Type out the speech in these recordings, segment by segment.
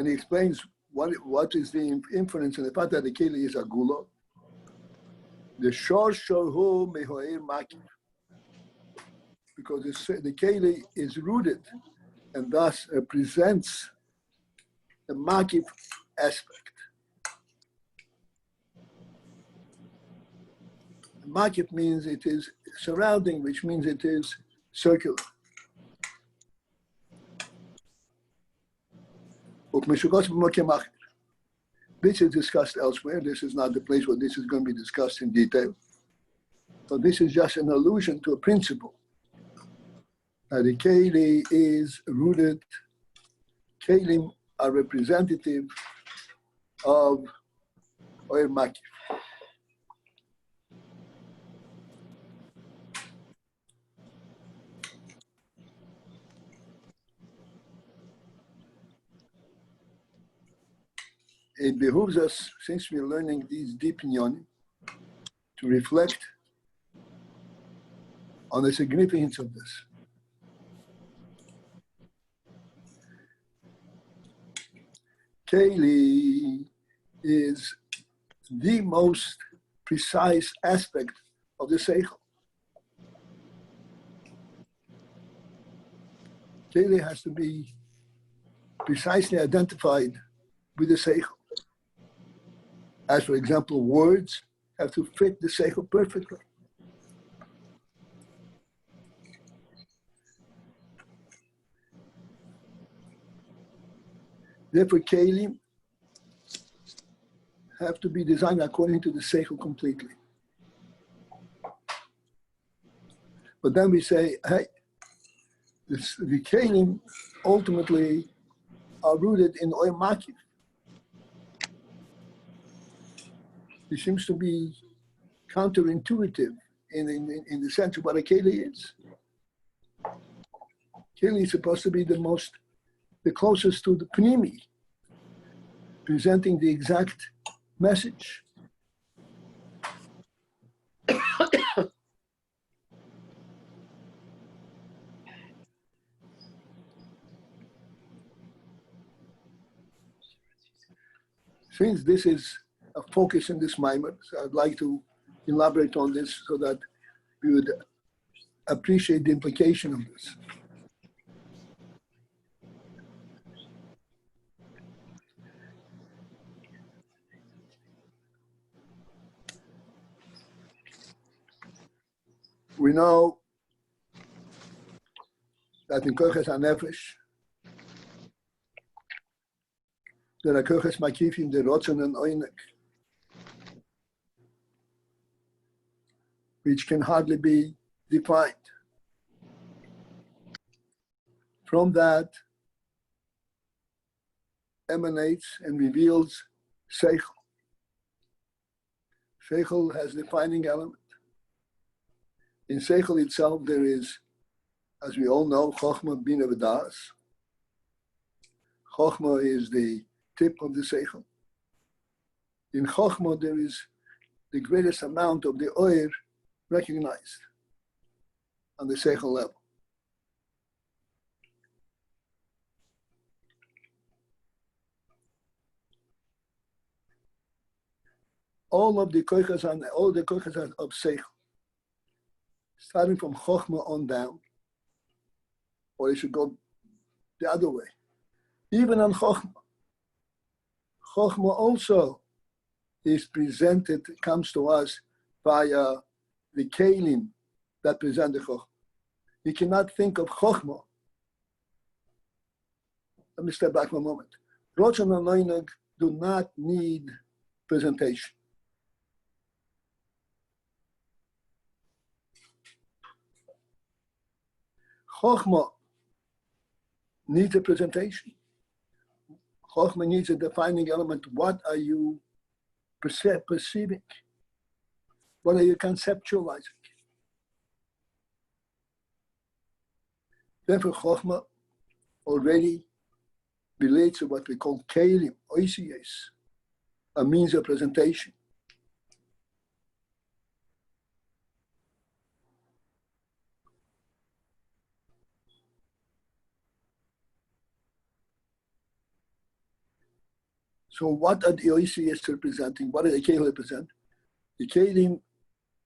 And he explains what is the inference in the fact that the keli is agula. The shor shorhu mehoir makif, because the keli is rooted and thus represents the makif aspect. Makif means it is surrounding, which means it is circular. This is discussed elsewhere. This is not the place where this is going to be discussed in detail. So this is just an allusion to a principle. That the keli is rooted. Kelim are representative of Oyer Makif. It behooves us, since we're learning these deep inyanim, to reflect on the significance of this. Keli is the most precise aspect of the seichel. Keli has to be precisely identified with the seichel. As for example, words have to fit the seichel perfectly. Therefore, kelim have to be designed according to the seichel completely. But then we say, hey, the kelim ultimately are rooted in Oyer Makif. It seems to be counterintuitive in the sense of what a keli is. Keli is supposed to be the closest to the pnimi, presenting the exact message. Since this is a focus in this mimer, so I'd like to elaborate on this so that we would appreciate the implication of this. We know that in Koches HaNefesh, there are Koches Makifim, the Rotzen and Oynek, which can hardly be defined. From that emanates and reveals Seichel. Seichel has defining element. In Seichel itself, there is, as we all know, Chochmah, Bina, V'das. Chochmah is the tip of the Seichel. In Chochmah, there is the greatest amount of the Oyer recognized on the Seichel level. All the koichas of Seichel, starting from Chochmah on down, or it should go the other way. Even on Chochmah, Chochmah also is presented, comes to us via the kelim that present the Chochmah. You cannot think of Chochmah. Let me step back for a moment. Rotzen and Oynek do not need presentation. Chochmah needs a presentation. Chochmah needs a defining element. What are you perceiving? What are you conceptualizing? Therefore, Chochmah already relates to what we call kelim, oisies, a means of presentation. So what are the OECS representing? What are the Kelim represent? The Kelim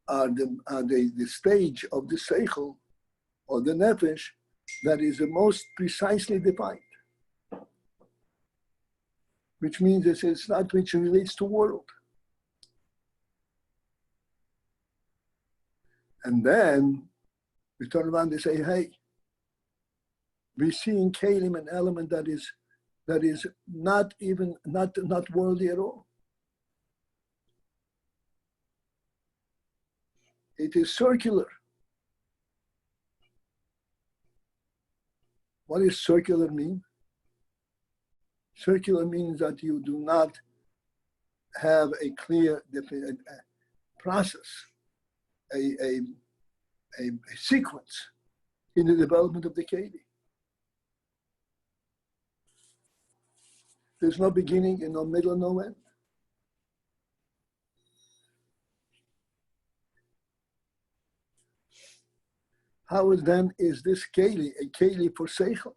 are the stage of the Seichel or the Nefesh that is the most precisely defined, which means it's not which relates to world. And then we turn around and say, hey, we see in Kelim an element that is not worldly at all. It is circular. What does circular mean? Circular means that you do not have a clear process, a sequence in the development of the Keli. There's no beginning and no middle and no end. How then is this Keli a Keli for Seichel,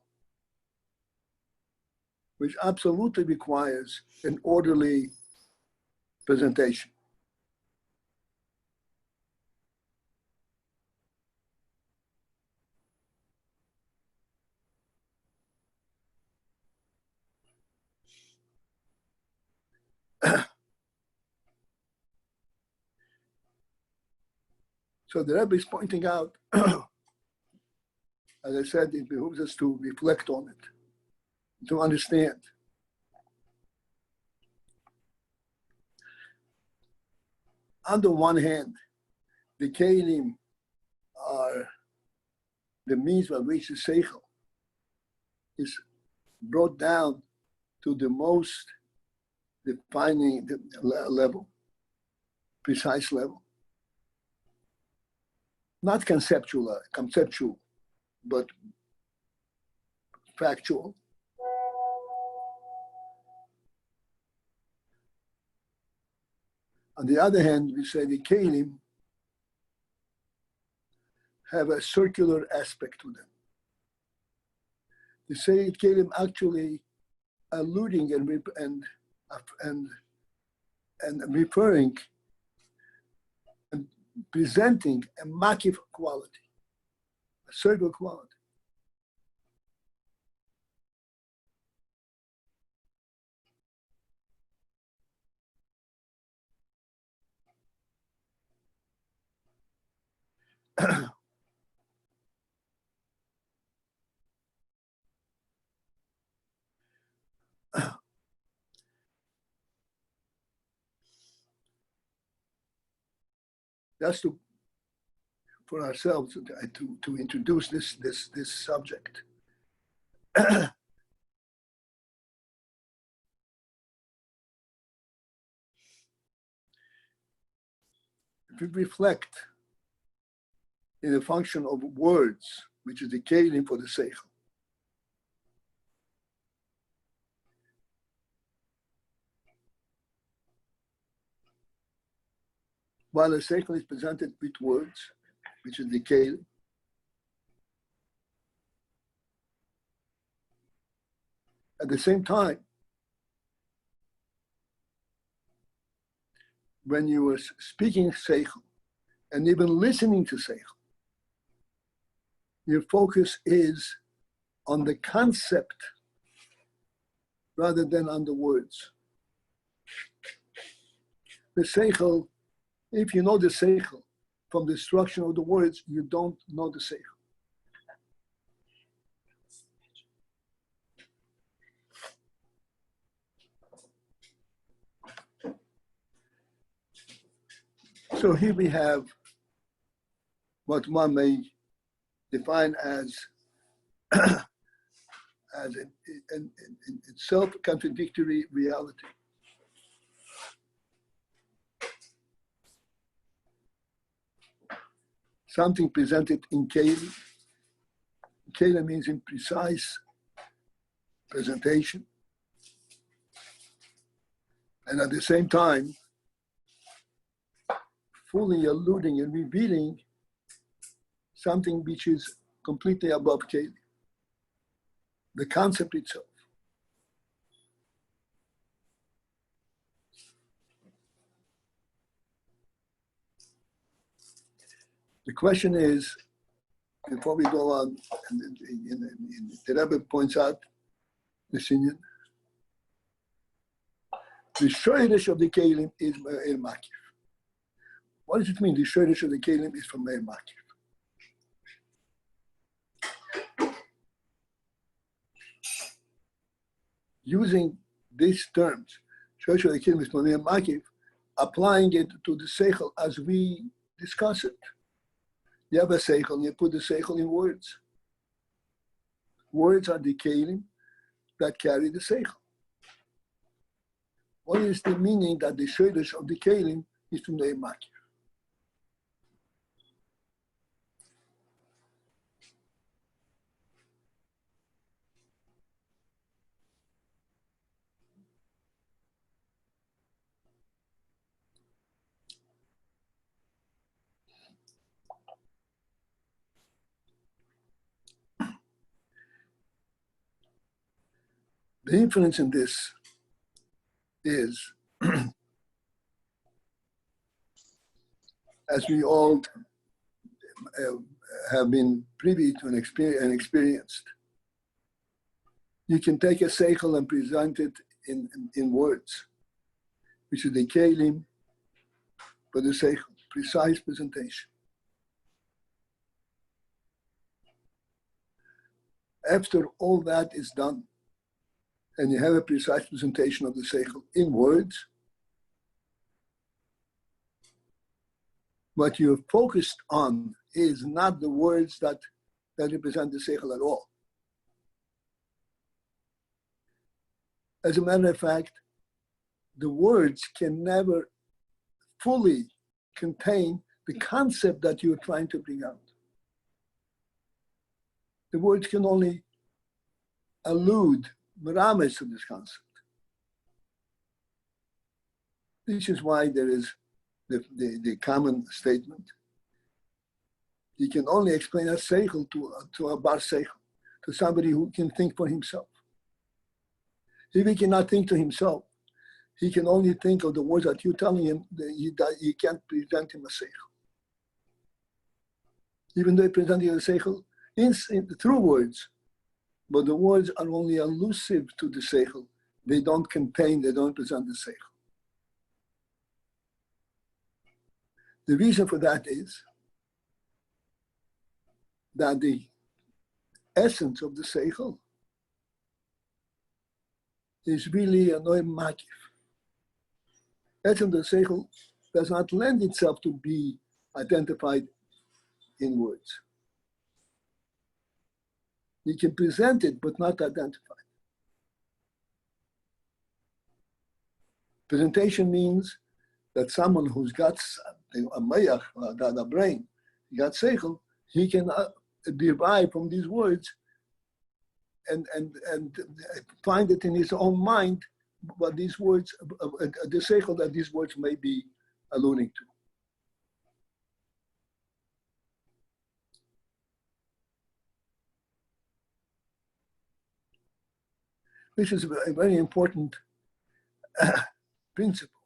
which absolutely requires an orderly presentation? So the Rebbe is pointing out, as I said, it behooves us to reflect on it, to understand. On the one hand, the Kelim are the means by which the Seichel is brought down to the most defining level, precise level. Not conceptual, but factual. On the other hand, we say the Kelim have a circular aspect to them. The say Kelim actually alluding and referring and presenting a makif quality, a circular quality. Just for ourselves to introduce this subject. If we reflect in the function of words, which is the kelim for the seichel, while the seichel is presented with words, which is the kelim, at the same time, when you are speaking seichel and even listening to seichel, your focus is on the concept rather than on the words. The seichel, if you know the seichel from the structure of the words, you don't know the seichel. So here we have what one may define as a self-contradictory reality. Something presented in Kelim. Kelim means in precise presentation. And at the same time, fully alluding and revealing something which is completely above Kelim, the concept itself. The question is, before we go on, the Rebbe points out this Indian. The shoyresh of the kelim is me'er makif. What does it mean? The shoyresh of the kelim is from me'er makif. Using these terms, shoyresh of the kelim is from me'er makif, applying it to the seichel as we discuss it. You have a seichel, and you put the seichel in words. Words are the kelim that carry the seichel. What is the meaning that the shoyresh of the kelim is from the makif? The inference in this is, as we all have been privy to and experienced, you can take a seichel and present it in words, which is the kelim for the seichel, precise presentation. After all that is done, and you have a precise presentation of the seichel in words, what you're focused on is not the words that represent the seichel at all. As a matter of fact, the words can never fully contain the concept that you're trying to bring out. The words can only allude, merames, to this concept. This is why there is the common statement. You can only explain a seichel to a bar seichel, to somebody who can think for himself. If he cannot think to himself, he can only think of the words that you're telling him, that you can't present him a seichel. Even though you present him a seichel through words, but the words are only elusive to the seichel. They don't present the seichel. The reason for that is that the essence of the seichel is really a noy makif. Essence of the seichel does not lend itself to be identified in words. You can present it, but not identify. Presentation means that someone who's got a mayach, a brain, he got seichel, he can derive from these words and find it in his own mind what these words, the seichel that these words may be alluding to. This is a very important principle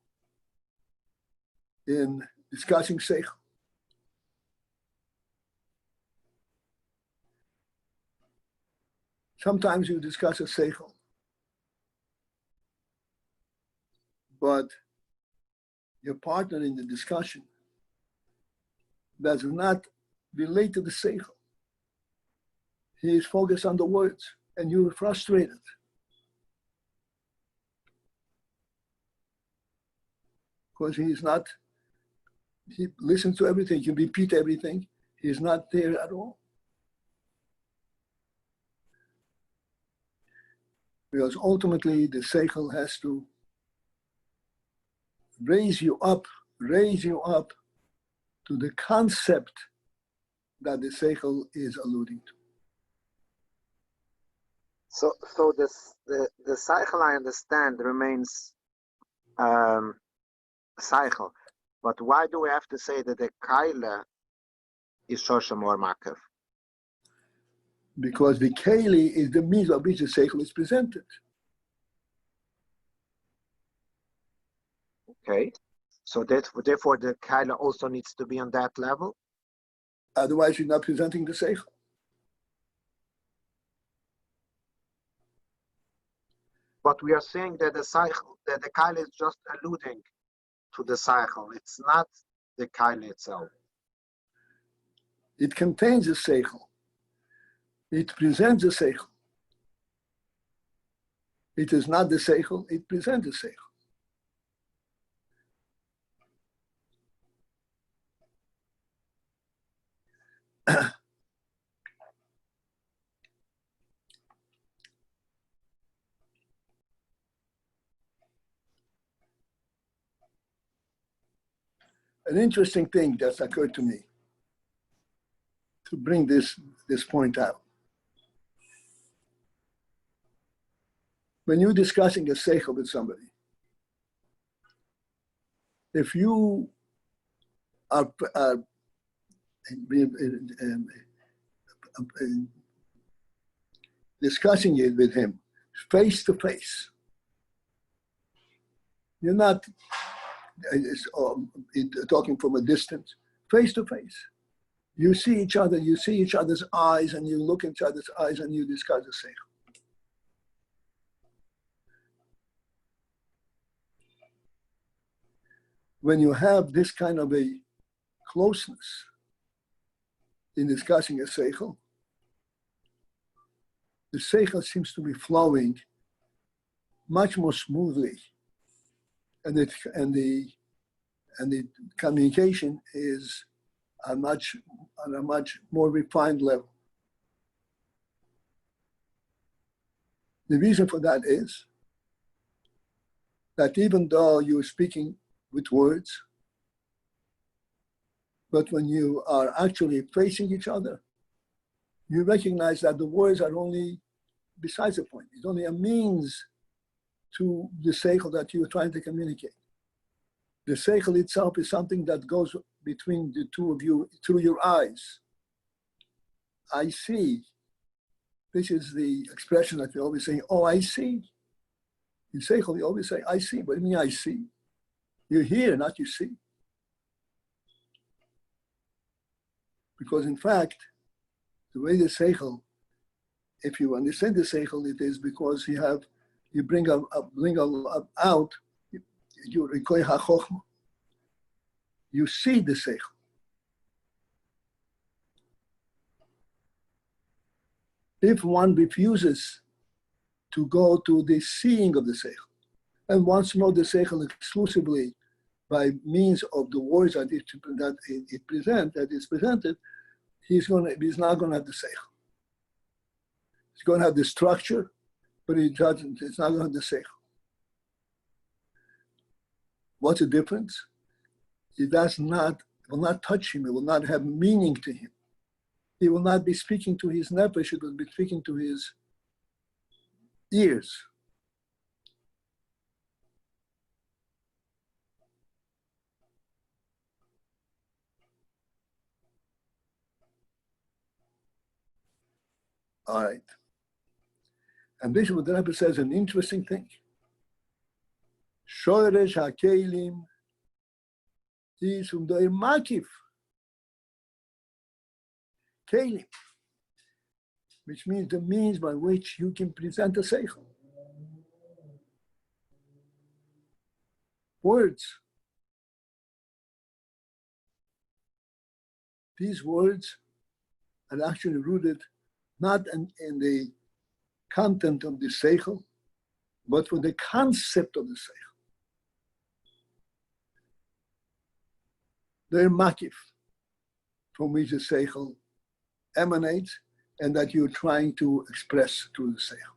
in discussing seichel. Sometimes you discuss a seichel, but your partner in the discussion does not relate to the seichel. He is focused on the words, and you're frustrated. Because he listens to everything, he can repeat everything. He's not there at all. Because ultimately the seichel has to raise you up to the concept that the seichel is alluding to. So the seichel, I understand, remains cycle, but why do we have to say that the kaila is shoshem or makav? Because the keli is the means by which the seichel is presented. Okay, so therefore the kaila also needs to be on that level. Otherwise, you're not presenting the seichel. But we are saying that the cycle, that the kaila is just alluding to the cycle. It's not the kaila itself. It contains a seichel. It presents a seichel. It is not the seichel, it presents a seichel. An interesting thing that's occurred to me to bring this point out. When you're discussing a seichel with somebody, if you are discussing it with him face to face, you're not talking from a distance, face to face. You see each other, you see each other's eyes, and you look into each other's eyes and you discuss the seichel. When you have this kind of a closeness in discussing a seichel, the seichel seems to be flowing much more smoothly, and the communication is on a much more refined level. The reason for that is that even though you're speaking with words, but when you are actually facing each other, you recognize that the words are only besides the point. It's only a means to the seichel that you're trying to communicate. The seichel itself is something that goes between the two of you through your eyes. I see. This is the expression that we always say, oh, I see. In seichel, you always say, I see. What do you mean, I see? You hear, not you see. Because in fact, the way the seichel, if you understand the seichel, it is because you bring out your ikoy hachochma. You see the seichel. If one refuses to go to the seeing of the seichel and wants to know the seichel exclusively by means of the words that is presented, he's not going to have the seichel. He's going to have the structure, but it's not going to have the seichel. What's the difference? It will not touch him. It will not have meaning to him. He will not be speaking to his nefesh. It will be speaking to his ears. All right. And this is what the Rebbe says, an interesting thing. Shoresh HaKelim is from the makif. Kelim, which means the means by which you can present a seichel. Words. These words are actually rooted not in the content of the seichel, but for the concept of the seichel. They're makif, from which the seichel emanates and that you're trying to express through the seichel.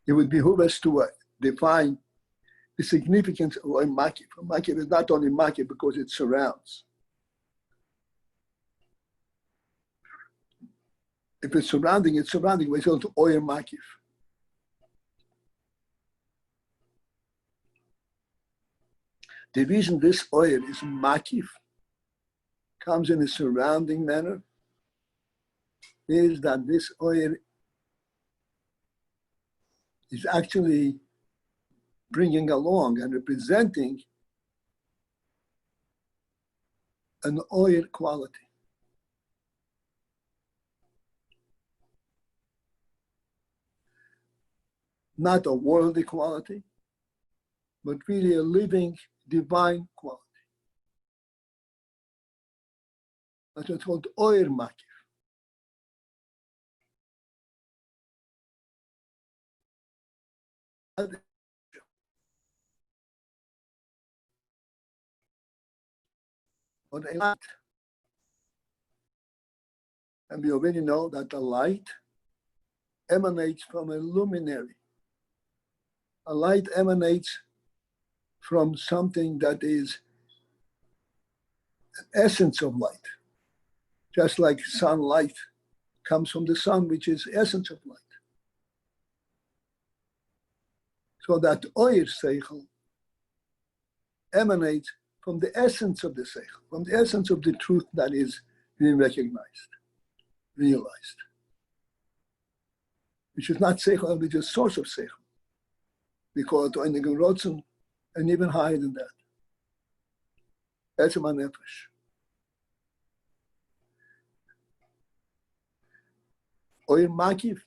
It would behoove us to define the significance of a makif. A makif is not only makif because it surrounds. If it's surrounding, it's also oyer makif. The reason this oyer is makif, comes in a surrounding manner, is that this oyer is actually bringing along and representing an oil quality. Not a worldly quality, but really a living divine quality. That's what's called oil makif. But a light, and we already know that the light emanates from a luminary. A light emanates from something that is an essence of light, just like sunlight comes from the sun, which is essence of light. So that oyer seichel emanates from the essence of the seichel, from the essence of the truth that is being recognized, realized, which is not seichel, which is source of seichel. We call it oinigen rotzen, and even higher than that. That's my nefesh. Oil makif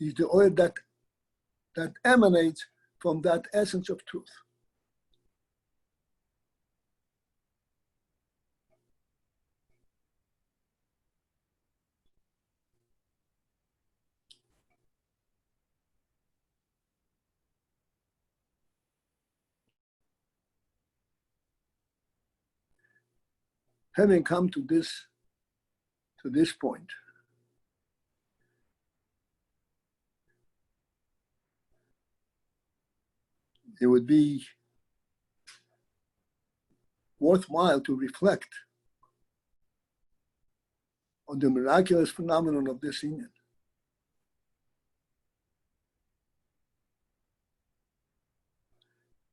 is the oil that emanates from that essence of truth. Having come to this point, it would be worthwhile to reflect on the miraculous phenomenon of this union.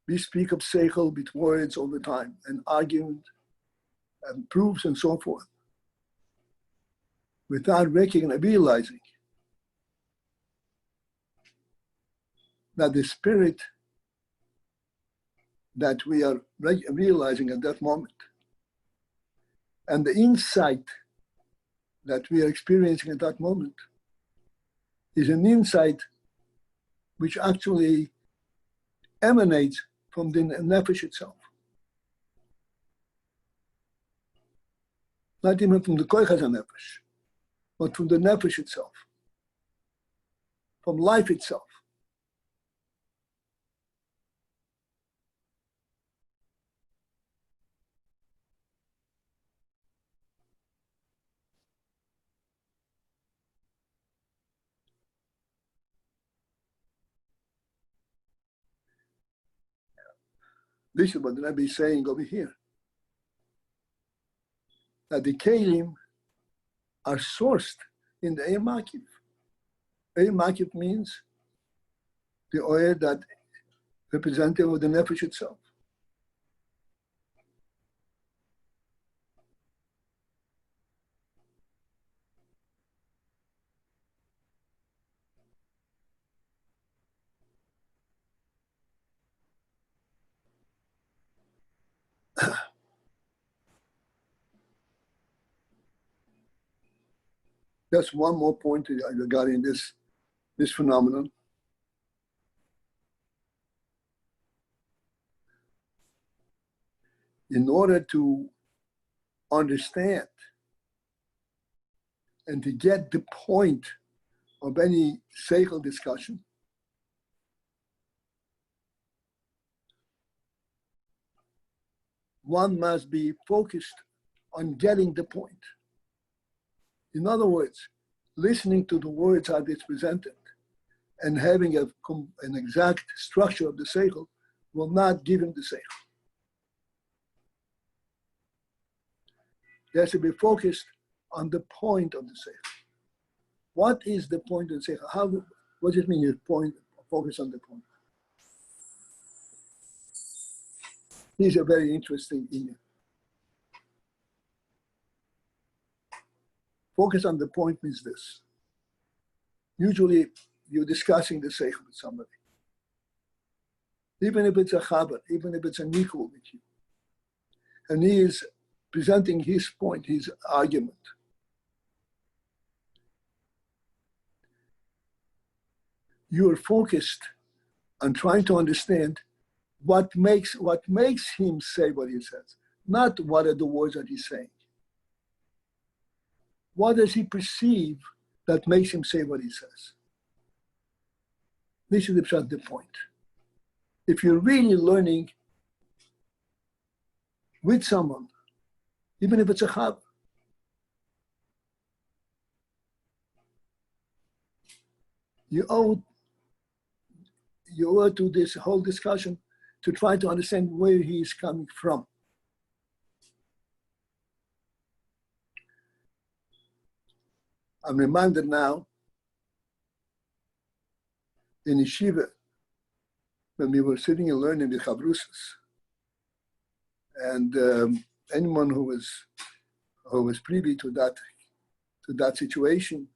We speak of seichel with words all the time, and argument, and proofs, and so forth, without realizing that the spirit that we are realizing at that moment and the insight that we are experiencing at that moment is an insight which actually emanates from the nefesh itself. Not even from the koichas nefesh, but from the nefesh itself, from life itself. This is what the Rebbe is saying over here. That the kelim are sourced in the Eir Makif. Eir Makif means the oil that representative of the nefesh itself. Just one more point regarding this phenomenon. In order to understand and to get the point of any seichel discussion, one must be focused on getting the point. In other words, listening to the words as it's presented and having an exact structure of the seichel will not give him the seichel. He has to be focused on the point of the seichel. What is the point of the seichel? What does it mean, focus on the point? These are very interesting in focus on the point means this. Usually you're discussing the seichel with somebody. even if it's a chaber, even if it's an equal with you. And he is presenting his point, his argument. You are focused on trying to understand what makes him say what he says, not what are the words that he's saying. What does he perceive that makes him say what he says? This is the point. If you're really learning with someone, even if it's a chav, you owe to this whole discussion to try to understand where he is coming from. I'm reminded now in yeshiva when we were sitting and learning the chavrusas, and anyone who was privy to that situation,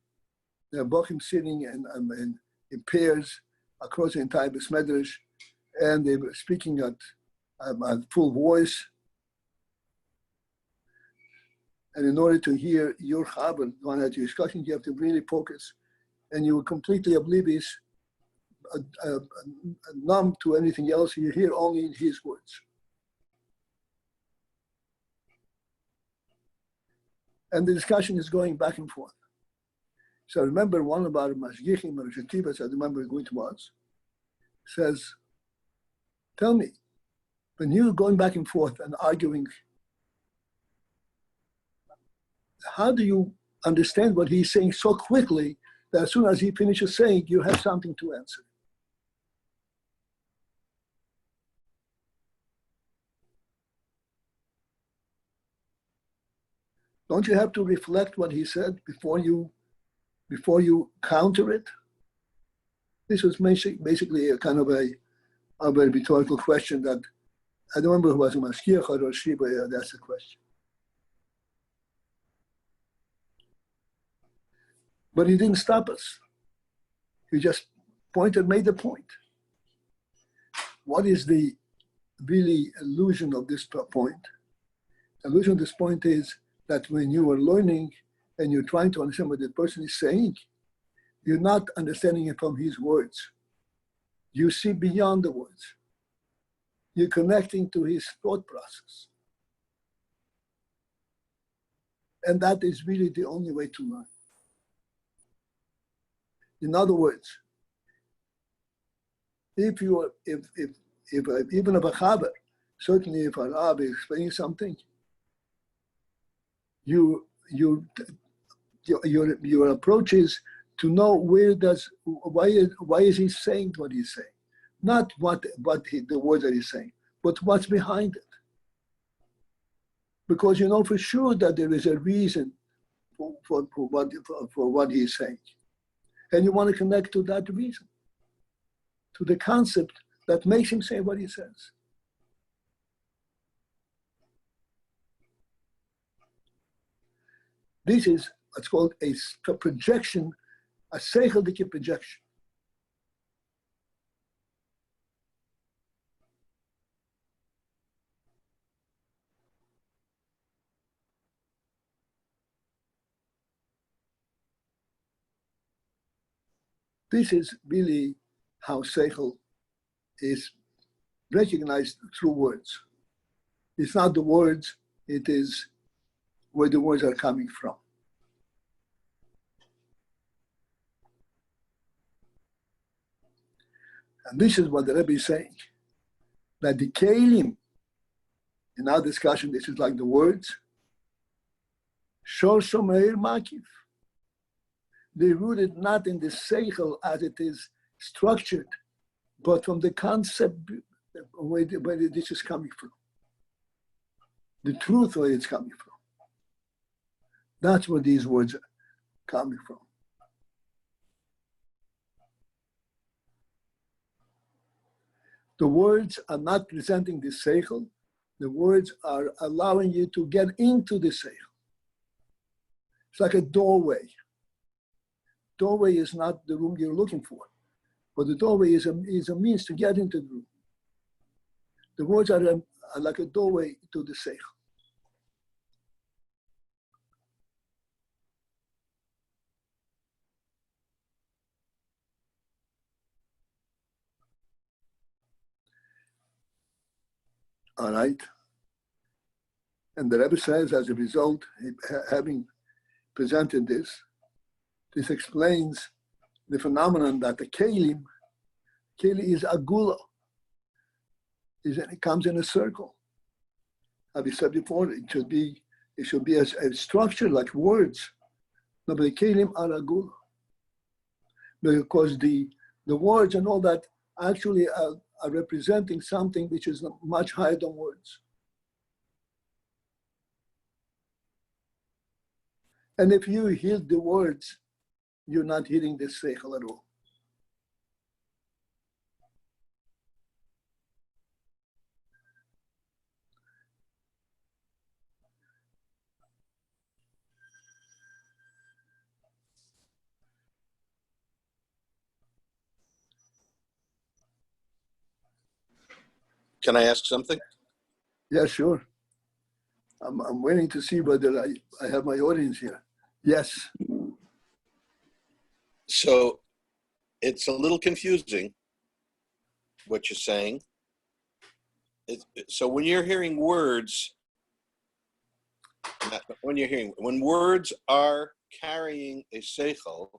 the bochim sitting in pairs across the entire Besmedrash, and they were speaking at full voice. And in order to hear your chaber, one that you're discussing, you have to really focus, and you were completely oblivious, numb to anything else. You hear only his words. And the discussion is going back and forth. So I remember one of our mashgichim, or shetivas, I remember which was, says, tell me, when you're going back and forth and arguing, how do you understand what he's saying so quickly that as soon as he finishes saying, you have something to answer? Don't you have to reflect what he said before you counter it? This was basically a kind of a rhetorical question that I don't remember who was a Mashkiach or Rashab, but that's the question. But he didn't stop us. He just made the point. What is the really illusion of this point? The illusion of this point is that when you are learning and you're trying to understand what the person is saying, you're not understanding it from his words. You see beyond the words. You're connecting to his thought process. And that is really the only way to learn. In other words, if even if a chaber, certainly if a rabbi is explaining something, your approach is to know why is he saying what he's saying, not the words that he's saying, but what's behind it. Because you know for sure that there is a reason for what he's saying, and you want to connect to that reason, to the concept that makes him say what he says. This is what's called a projection, a seichel projection. This is really how seichel is recognized through words. It's not the words, it is where the words are coming from. And this is what the Rebbe is saying, that the kelim, in our discussion, this is like the words, shor shomeir makif. They're rooted not in the seichel as it is structured, but from the concept where this is coming from. The truth where it's coming from. That's where these words are coming from. The words are not presenting the seichel. The words are allowing you to get into the seichel. It's like a doorway. Doorway is not the room you're looking for, but the doorway is a means to get into the room. The words are like a doorway to the seichel. All right. And the Rebbe says, as a result, having presented this explains the phenomenon that the keli is agula. It comes in a circle. As we said before, it should be a structure like words. No, but the kelim are agula. Because the words and all that actually are representing something which is much higher than words. And if you hear the words, you're not hearing the seichel at all. Can I ask something? Yeah, sure. I'm waiting to see whether I have my audience here. Yes. So it's a little confusing what you're saying. So when you're hearing words, when words are carrying a seichel,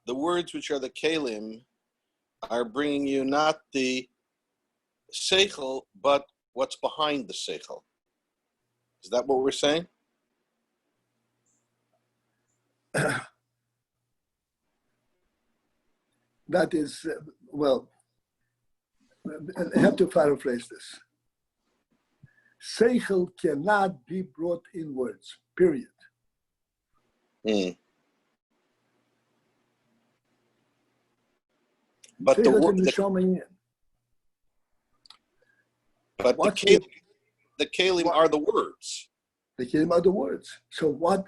the words which are the kelim are bringing you not the seichel, but what's behind the seichel. Is that what we're saying? That is, well, I have to paraphrase this. Seichel cannot be brought in words, period. Mm. But The kelim are the words. The kelim are the words. So what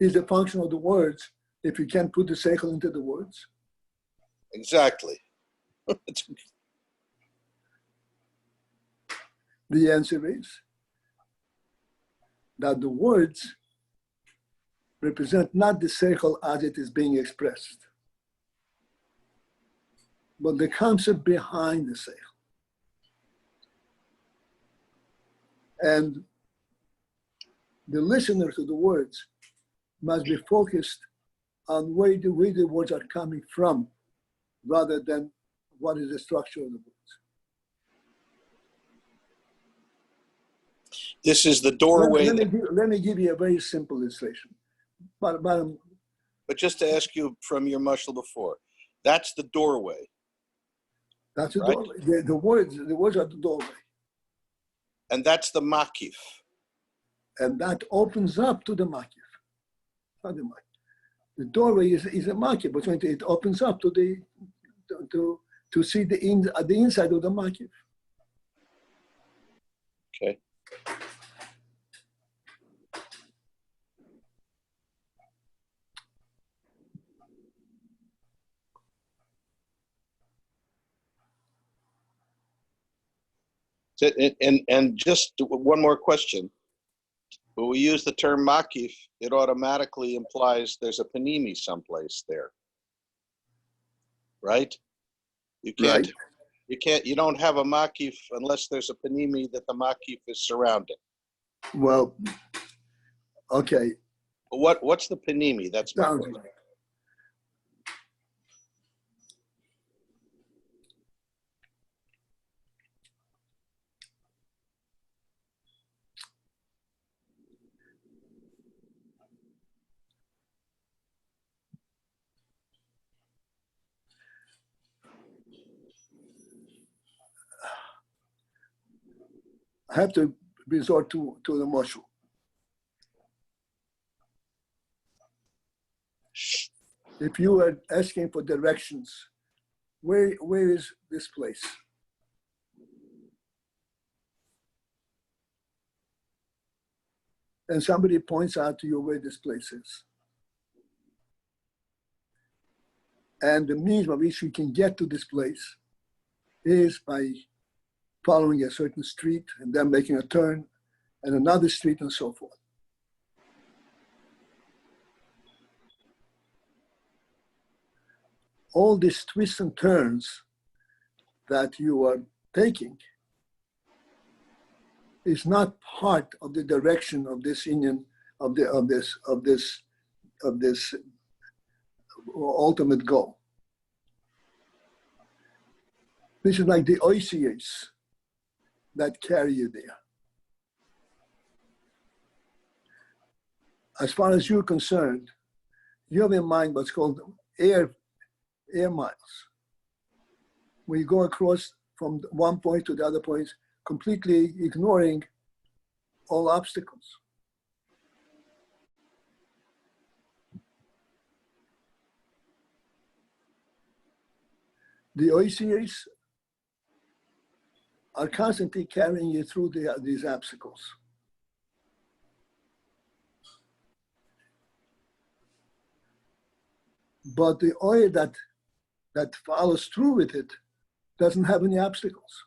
is the function of the words if you can't put the seichel into the words? Exactly. The answer is that the words represent not the seichel as it is being expressed, but the concept behind the seichel. And the listener to the words must be focused on where the words are coming from, rather than what is the structure of the words. This is the doorway. Let me give you a very simple illustration. But just to ask you from your mashal before, that's the doorway. That's the right? doorway. The words are the doorway. And that's the makif. And that opens up to the makif. Not the makif. The doorway is a makif, but it opens up to see the inside of the makif. Okay. And just one more question. When we use the term makif, it automatically implies there's a panimi someplace there, right? You don't have a makif unless there's a panimi that the makif is surrounding. Well, okay. What's the panimi? That's my question. I have to resort to the mashal. If you are asking for directions, where is this place? And somebody points out to you where this place is. And the means by which we can get to this place is by following a certain street and then making a turn and another street and so forth. All these twists and turns that you are taking is not part of the direction of this union of this ultimate goal. This is like the oases that carry you there. As far as you're concerned, you have in mind what's called air miles, where you go across from one point to the other point, completely ignoring all obstacles. The oases are constantly carrying you through these obstacles. But the oil that follows through with it doesn't have any obstacles.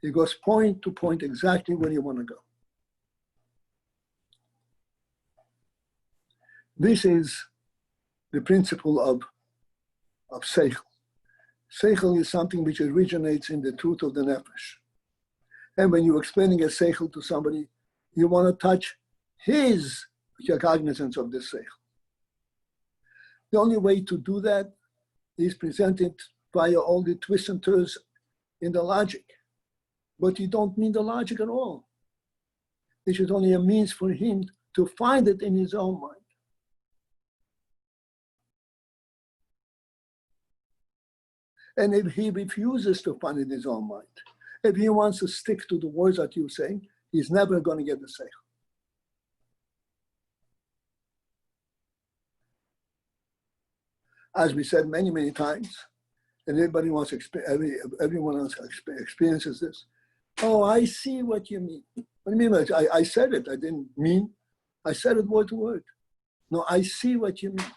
It goes point to point exactly where you want to go. This is the principle of seichel. Seichel is something which originates in the truth of the nefesh. And when you're explaining a seichel to somebody, you want to touch his cognizance of this seichel. The only way to do that is presented via all the twists and turns in the logic. But you don't mean the logic at all. It is only a means for him to find it in his own mind. And if he refuses to find it in his own mind, if he wants to stick to the words that you're saying, he's never going to get the seichel. As we said many, many times, and everybody wants everyone else experiences this. Oh, I see what you mean. What do you mean? I said it. I didn't mean. I said it word to word. No, I see what you mean.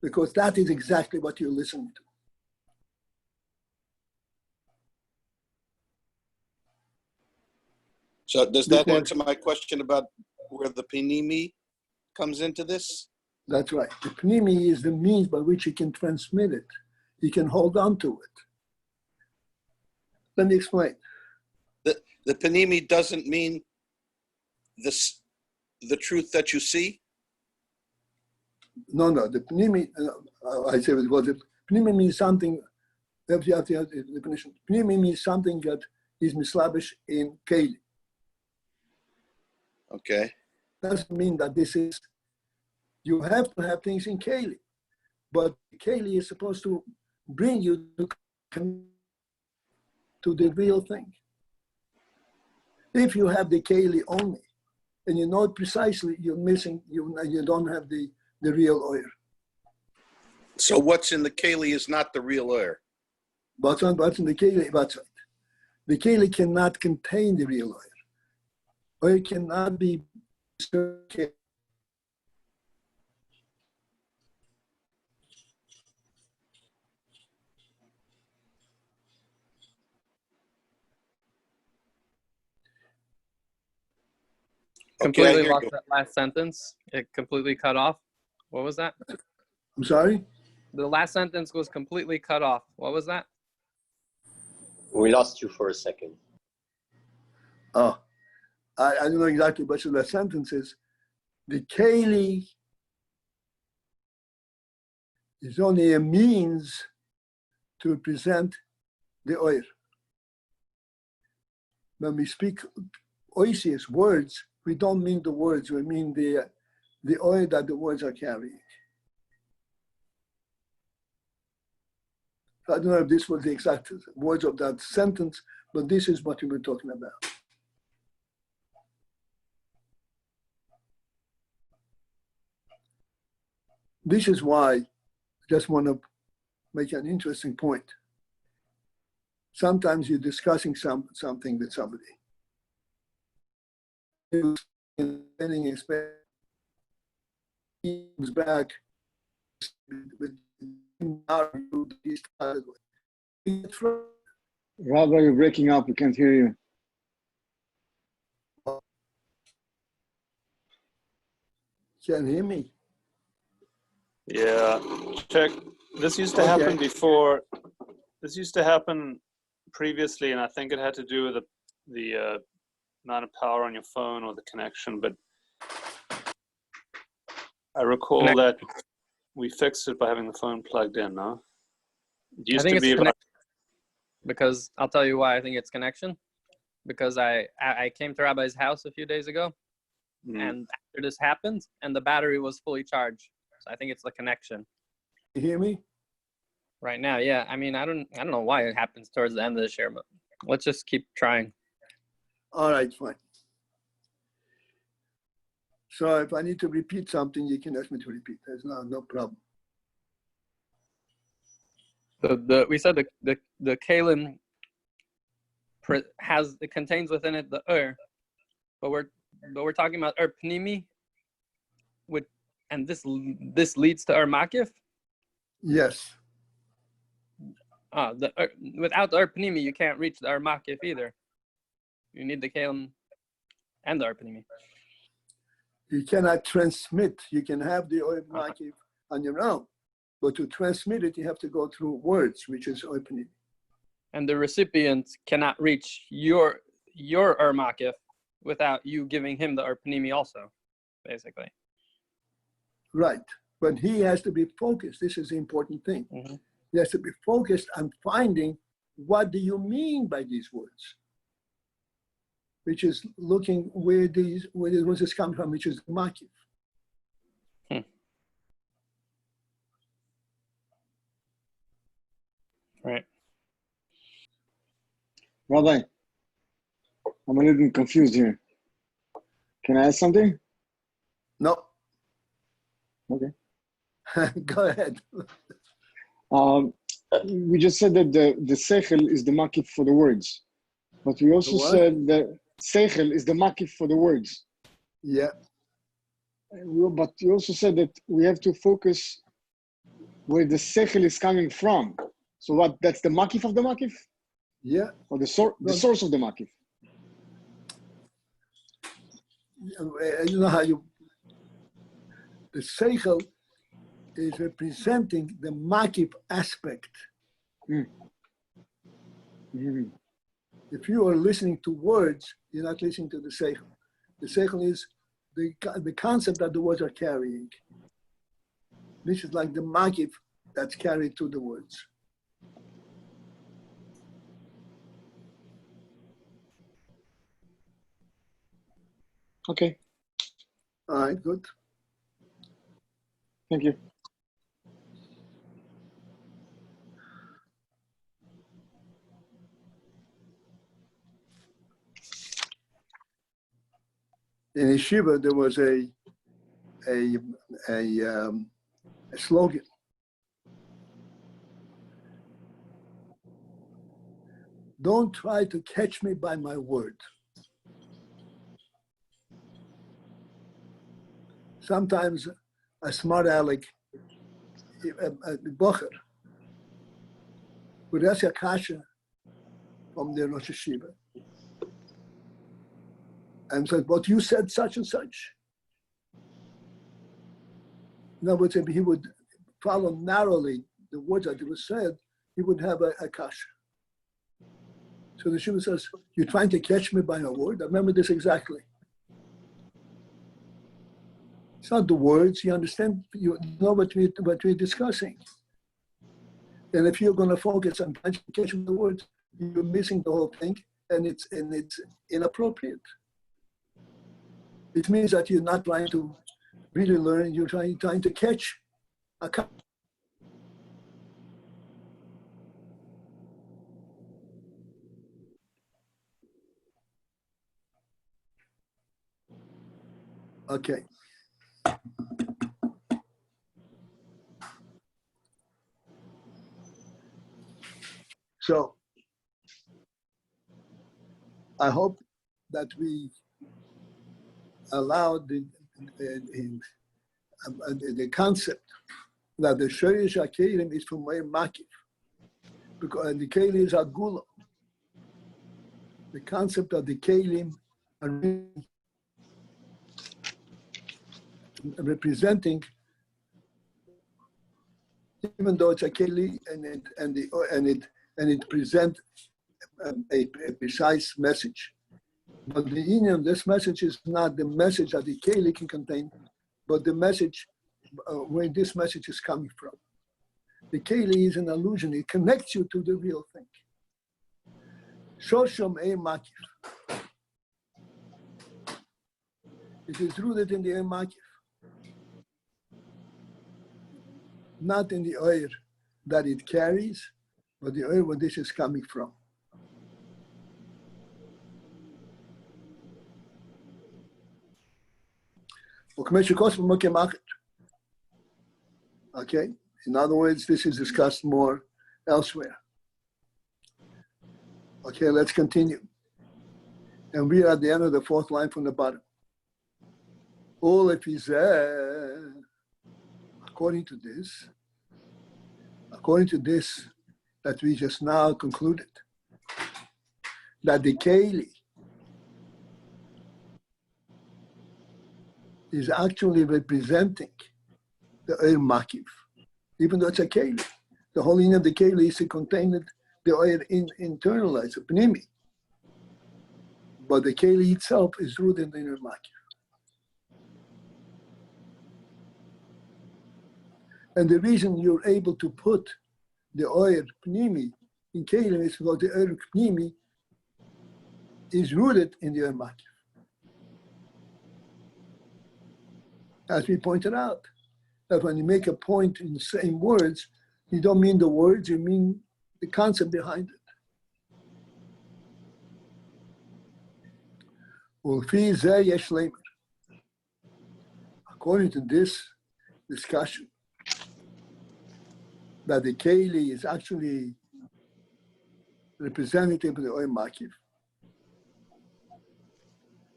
Because that is exactly what you're listening to. So does that answer my question about where the panimi comes into this? That's right. The panimi is the means by which he can transmit it. He can hold on to it. Let me explain. The panimi doesn't mean the truth that you see? No. The panimi, I say it was the panimi means something. You have to have the definition. Panimi means something that is mislabish in keli. Okay. Doesn't mean that this is. You have to have things in keli, but keli is supposed to bring you to the real thing. If you have the keli only, and you know it precisely, you're missing. You don't have the real oil. So what's in the keli is not the real oil. What's in the keli? That's right. The keli cannot contain the real oil. Oil cannot be. Completely lost that last sentence. It completely cut off. What was that? I'm sorry? The last sentence was completely cut off. What was that? We lost you for a second. Oh, I don't know exactly what the sentence is. The keli is only a means to present the oil. When we speak oisius, words, we don't mean the words, we mean the oil that the words are carrying. I don't know if this was the exact words of that sentence, but this is what we were talking about. This is why I just want to make an interesting point. Sometimes you're discussing something with somebody. He was back with Rabbi, you're breaking up. We can't hear you. Can you hear me? Yeah, check. This used to happen before. This used to happen previously, and I think it had to do with the amount of power on your phone or the connection. But I recall that we fixed it by having the phone plugged in. No, it used to be about. Because I'll tell you why I think it's connection. Because I came to Rabbi's house a few days ago, and after this happened, and the battery was fully charged. So I think it's the connection. You hear me? Right now, yeah. I mean, I don't know why it happens towards the end of this year, but let's just keep trying. All right, fine. So if I need to repeat something, you can ask me to repeat. There's no problem. We said the kalim contains within it the but we're talking about pnimi, and this leads to makif. Yes. Without the pnimi, you can't reach the makif either. You need the kalim and the pnimi. You cannot transmit. You can have the makif on your own, but to transmit it, you have to go through words, which is pnimi. And the recipient cannot reach your makif without you giving him the pnimi also, basically. Right, but he has to be focused. This is the important thing. Mm-hmm. He has to be focused on finding what do you mean by these words, which is looking where these words come from, which is makif. Right. Rabbi, I'm a little confused here. Can I ask something? No. Okay. Go ahead. We just said that the seichel is the makif for the words, but we also said that seichel is the makif for the words. Yeah. But you also said that we have to focus where the seichel is coming from. So what? That's the makif of the makif? Yeah. Or the source of the makif? You know how the seichel is representing the makif aspect. Mm-hmm. If you are listening to words, you're not listening to the seichel. The seichel is the concept that the words are carrying. This is like the makif that's carried to the words. Okay. All right, good. Thank you. In Yeshiva, there was a slogan. Don't try to catch me by my word. Sometimes a smart aleck, a bocher, would ask a kasha from the Rosh Hashiva and said, but you said such and such. In other words, if he would follow narrowly the words that were said, he would have a kasha. So the Shiva says, you're trying to catch me by a word? I remember this exactly. It's not the words, you understand, you know what we're discussing. And if you're going to focus on trying to catch the words, you're missing the whole thing, and it's inappropriate. It means that you're not trying to really learn, you're trying to catch a cup. Okay. So I hope that we allow the concept that the Shoyesh HaKelim is from where Makif, because the Kelim is Agula. the concept of the kelim are representing, even though it's a keli and it presents a precise message. But the meaning of this message is not the message that the keli can contain, but the message where this message is coming from. The keli is an illusion. It connects you to the real thing. Shoshom e makif. It is rooted in the e makif, not in the oil that it carries, but the oil where this is coming from. Okay, in other words, this is discussed more elsewhere. Okay, let's continue. And we are at the end of the fourth line from the bottom. All if he's according to this that we just now concluded, that the keli is actually representing the oil makif, even though it's a keli. The whole meaning of the keli is to contain it, the oil internalized, a pnimi. But the keli itself is rooted in the inner makif. And the reason you're able to put the oil pnimi in kelim is because the oil pnimi is rooted in the oil makif. As we pointed out, that when you make a point in the same words, you don't mean the words, you mean the concept behind it. According to this discussion, that the keli is actually representative of the oil makif,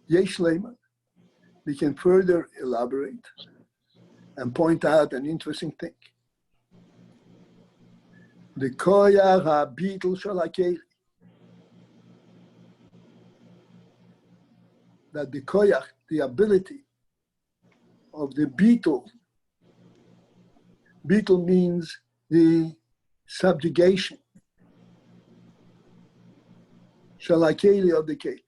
yesh leimer, we can further elaborate and point out an interesting thing. The koyach habitul shel hakeli, that the koyach, the ability of the beetle means the subjugation, shel hakeli, of the keli.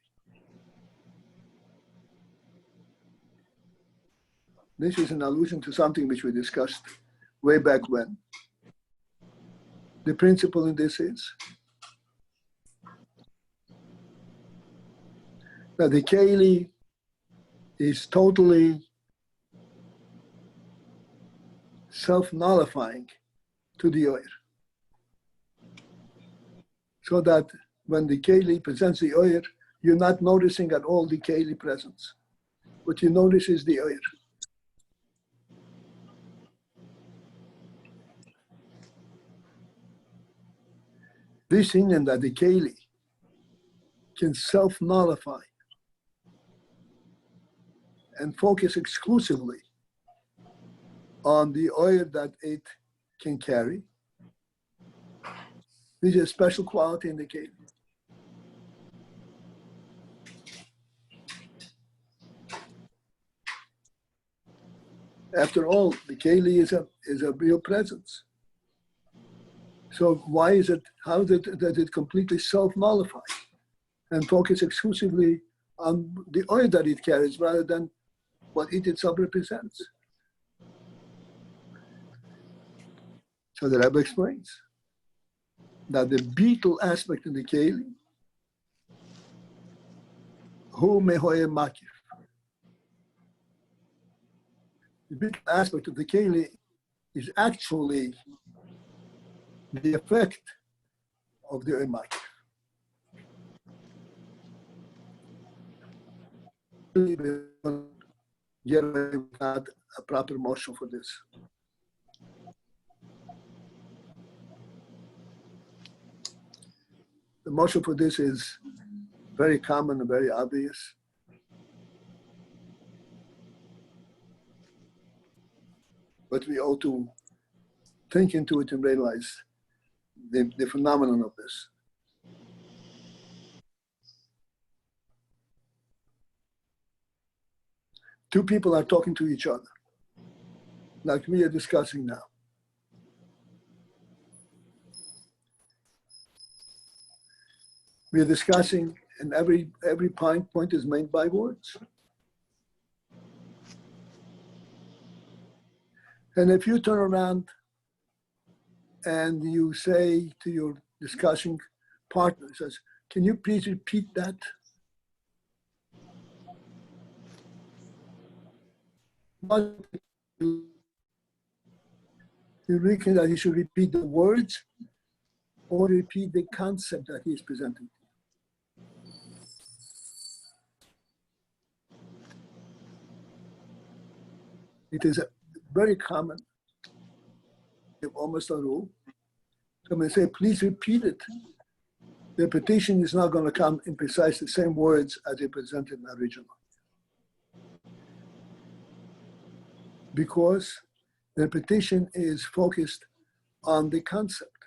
This is an allusion to something which we discussed way back when. The principle in this is that the keli is totally self-nullifying to the oir. So that when the keli presents the oir, you're not noticing at all the keli presence. What you notice is the oir. This inyan that the keli can self-nullify and focus exclusively on the oil that it can carry. This is a special quality in the keli. After all, the keli is a real presence. So why is it, how does it completely self-nullify and focus exclusively on the oil that it carries rather than what it itself represents? So the Rebbe explains that the beetle aspect in the keli, hu mehoye makif. The beetle aspect of the keli is actually the effect of the oil makif. Get away without a proper motion for this. The motion for this is very common and very obvious. But we ought to think into it and realize the phenomenon of this. two people are talking to each other, like we are discussing now. We are discussing, and every point is made by words. And if you turn around and you say to your discussing partner, says, "Can you please repeat that?" You reckon that he should repeat the words or repeat the concept that he is presenting? It is very common, almost a rule. So when they say, "Please repeat it," the repetition is not going to come in precise the same words as they presented in the original. Because the repetition is focused on the concept.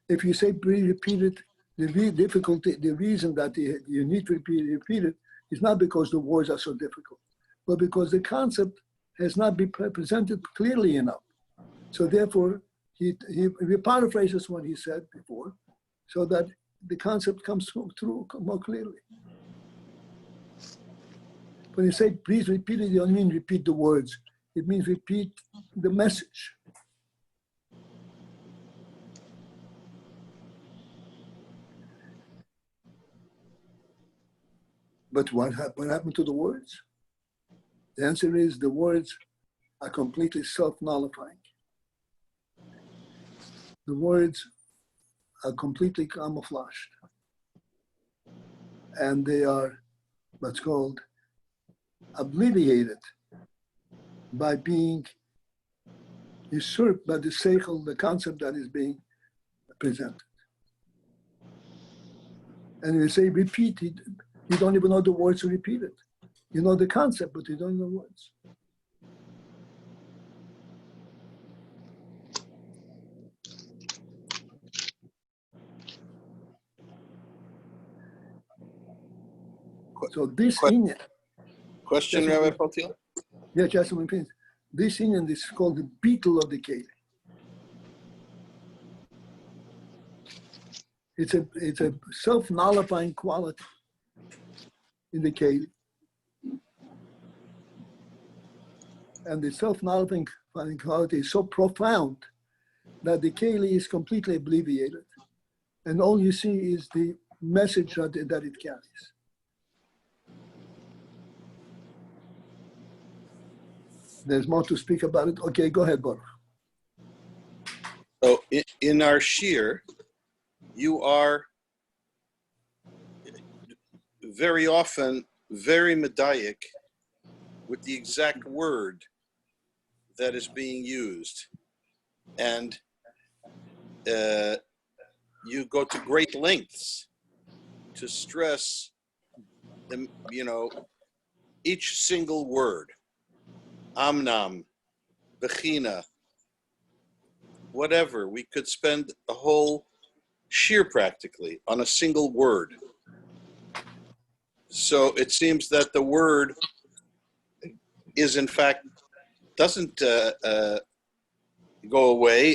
If you say, "Please repeat it," the reason that you need to repeat it is not because the words are so difficult, but because the concept has not been presented clearly enough. So therefore, he paraphrases what he said before, so that the concept comes through more clearly. When you say, "Please repeat it," you don't mean repeat the words. It means repeat the message. But what happened to the words? The answer is the words are completely self-nullifying. The words are completely camouflaged. And they are what's called obliterated by being usurped by the seichel, the concept that is being presented. And you say repeat it, you don't even know the words to repeat it. You know the concept, but you don't know the words. So this inyan. Question, Rabbi Paltiel? Yeah, just one thing. This inyan is called the beetle of the keli. It's a self-nullifying quality in the keli. And the self-nullifying quality is so profound that the keli is completely obliterated. And all you see is the message that it carries. There's more to speak about it. Okay, go ahead, Baruch. So in our shir, you are very often very medayik with the exact word that is being used. And you go to great lengths to stress the, each single word. Amnam, Bechina, whatever. We could spend a whole shir practically on a single word. So it seems that the word is in fact, doesn't go away.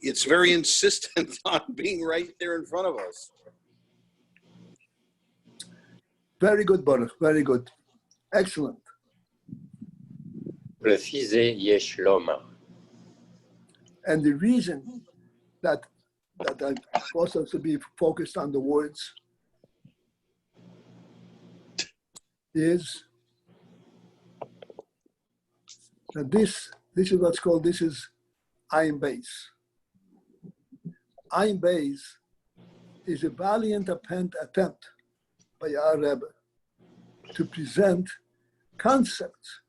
It's very insistent on being right there in front of us. Very good, Baruch, very good. Excellent. Refize yesh loma. And the reason that I'm supposed to be focused on the words is that this is what's called, this is AYIN base. AYIN base is a valiant attempt by our Rebbe to present concepts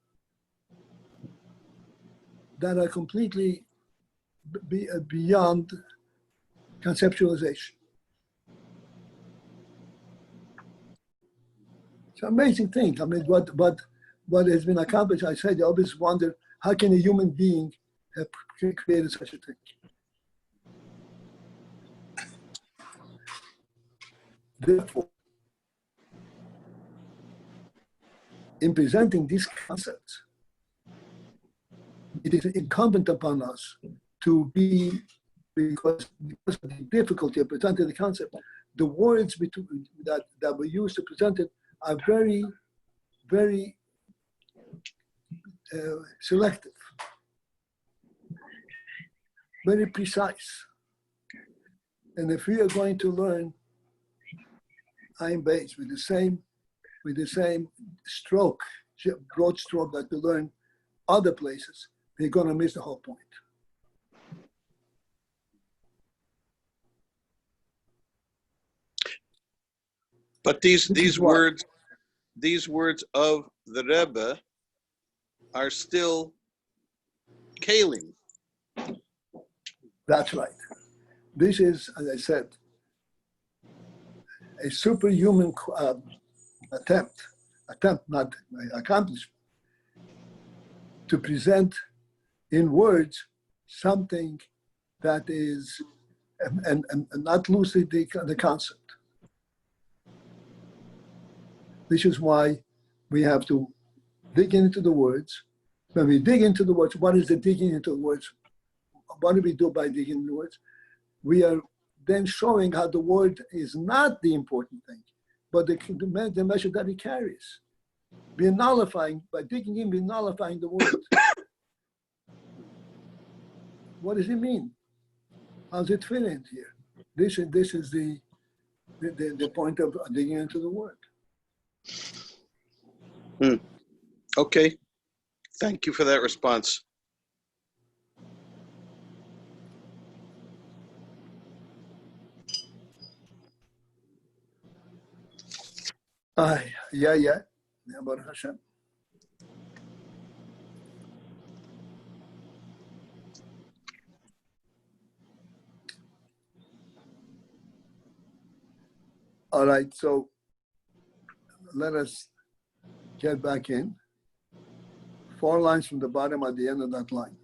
that are completely beyond conceptualization. It's an amazing thing. I mean, what has been accomplished, I said, I always wonder, how can a human being have created such a thing? Therefore, in presenting these concepts, it is incumbent upon us to be, because of the difficulty of presenting the concept, the words that we use to present it are very, very selective, very precise. And if we are going to learn AYIN base with the same stroke, broad stroke that we learn other places, we're going to miss the whole point. But these words of the Rebbe are still kalim. That's right. This is, as I said, a superhuman attempt, not accomplishment, to present in words something that is, and not lose the concept. This is why we have to dig into the words. When we dig into the words, what is the digging into the words? What do we do by digging into the words? We are then showing how the word is not the important thing, but the measure that it carries. We're nullifying, by digging in, we're nullifying the word. What does it mean? How does it fit in here? This is the point of digging into the word. Okay. Thank you for that response. Yeah, Baruch Hashem. All right, so let us get back in. 4 lines from the bottom at the end of that line.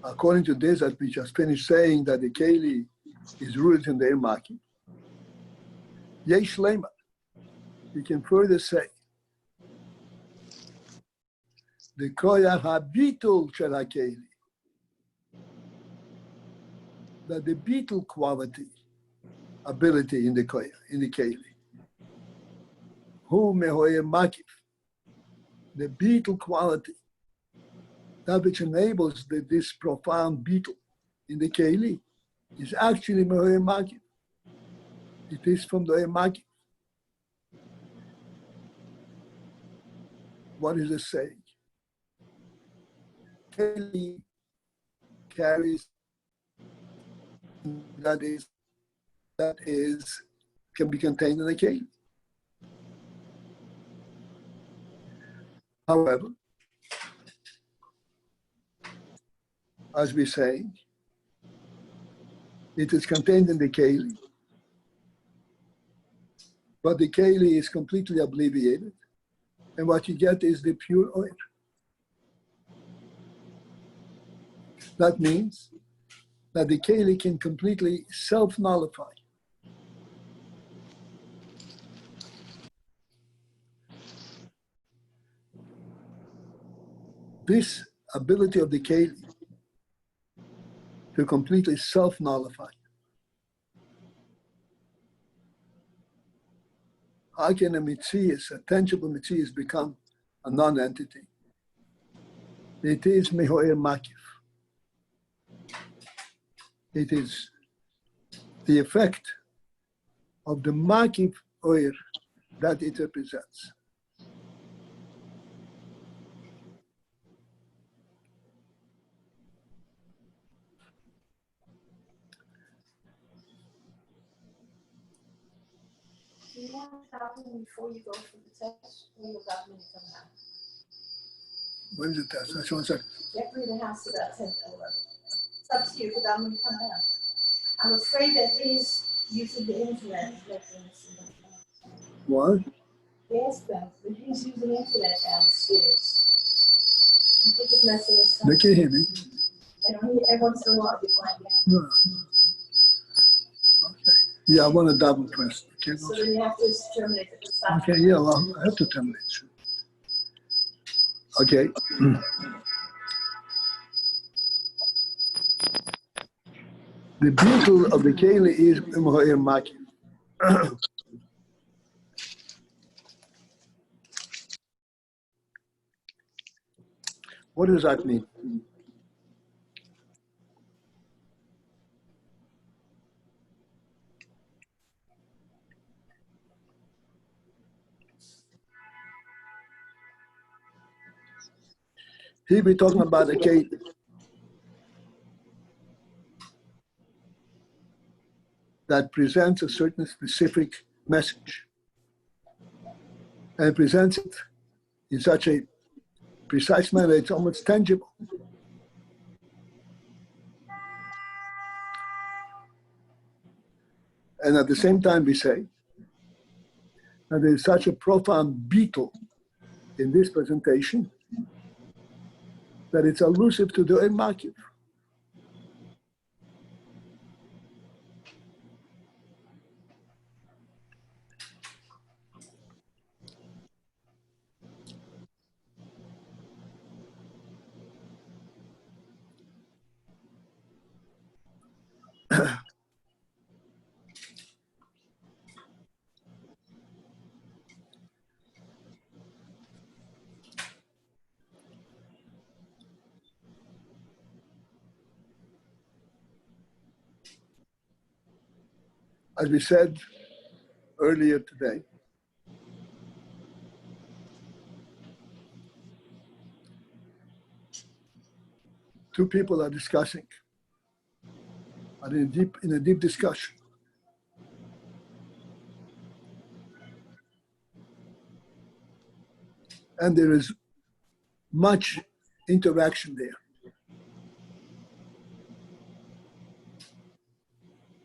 According to this, that we just finished saying that the Keli is rooted in the Maki. Yesh Lema. We can further say the Koyach HaBitul Shel HaKeli, that the Bitul quality, ability in the Koyach, in the Keli, Hu Mehoyer Makif, the Bitul quality, that which enables this profound Bitul in the Keli, is actually Mehoyer Makif. It is from the Makif. What is it saying? Keli carries that is can be contained in the Keli. However, as we say, it is contained in the Keli, but the Keli is completely obliterated, and what you get is the pure oil. That means that the Keli can completely self-nullify. This ability of the Keli to completely self-nullify. How can a mitzias, a tangible mitzias, become a non-entity? It is mehoer makif. It is the effect of the makif oir that it represents. Do you want to daven before you go for the test, or you'll daven when you come out? When is the test? That's 1 second. Get rid of the house about 10 to 11. It's up to you, but daven when you come out. I'm afraid that his use of the internet is making this. What? Yes, Ben, but he's using the internet downstairs. I think it's messing us up. They can't hear me. I don't hear every once in a while, you find out. No. Okay. Yeah, I want to double press. Okay, So then you have to terminate it. Stop. okay, yeah, well, I have to terminate. Sure. Okay. The beauty of the keli is imhoir maki. What does that mean? Here we're talking about a keli that presents a certain specific message and presents it in such a precise manner, it's almost tangible. And at the same time, we say that there is such a profound beetle in this presentation that it's elusive to the Makiv. As we said earlier today, two people are discussing, are in a deep discussion. And there is much interaction there.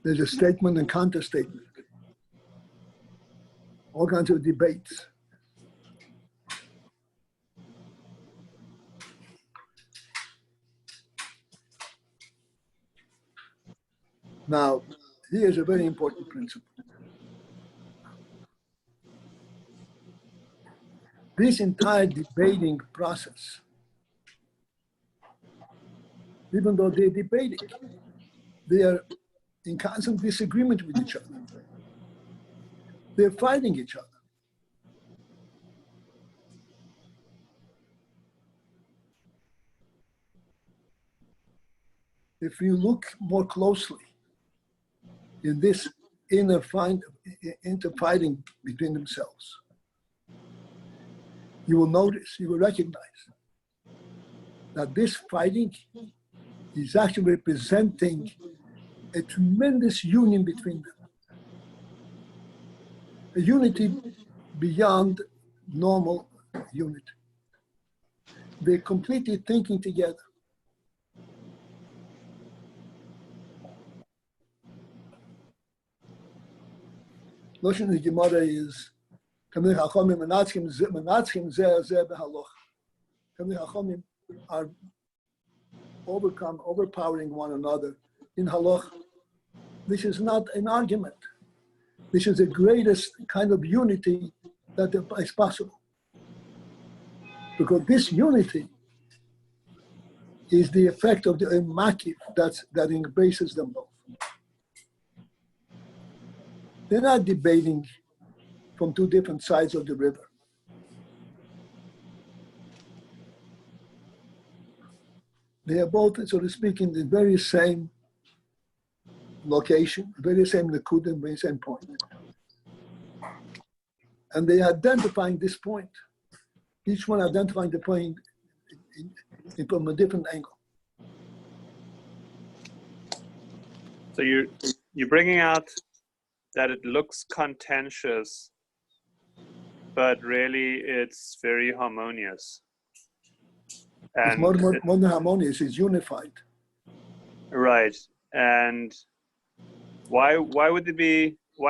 There's a statement and counter statement, all kinds of debates. Now, here's a very important principle. This entire debating process, even though they're debating, they are in constant disagreement with each other. They're fighting each other. If you look more closely in this inner fighting between themselves, you will notice, you will recognize that this fighting is actually representing a tremendous union between them. A unity beyond normal unity. They're completely thinking together. Lashon the Gemara is Tamei Chachamim menatzchim zeh behalocha. Tamei Chachamim are overpowering one another in halacha. This is not an argument. This is the greatest kind of unity that is possible. Because this unity is the effect of the makiv that embraces them both. They're not debating from two different sides of the river. They are both, so to speak, in the very same location, very same nekudim, very same point. And they are identifying this point. Each one identifying the point from a different angle. So you're bringing out that it looks contentious, but really it's very harmonious. And it's more than harmonious, it's unified. Right. And why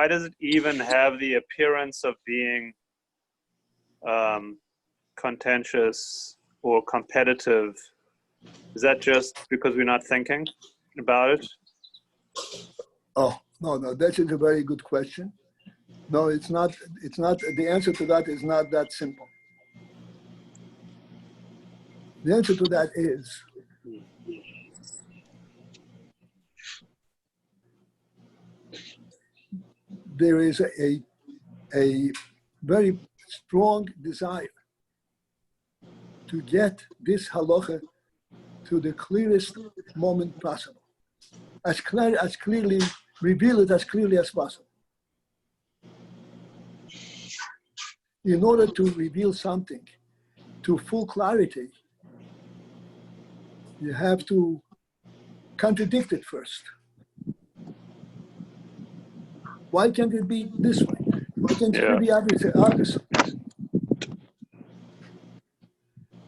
does it even have the appearance of being contentious or competitive? Is that just because we're not thinking about it? Oh, No, that is a very good question. No, it's not. It's not. The answer to that is not that simple. The answer to that is there is a very strong desire to get this halacha to the clearest moment possible, as clearly, reveal it as clearly as possible. In order to reveal something to full clarity, you have to contradict it first. Why can't it be this way? Why can't it be opposite?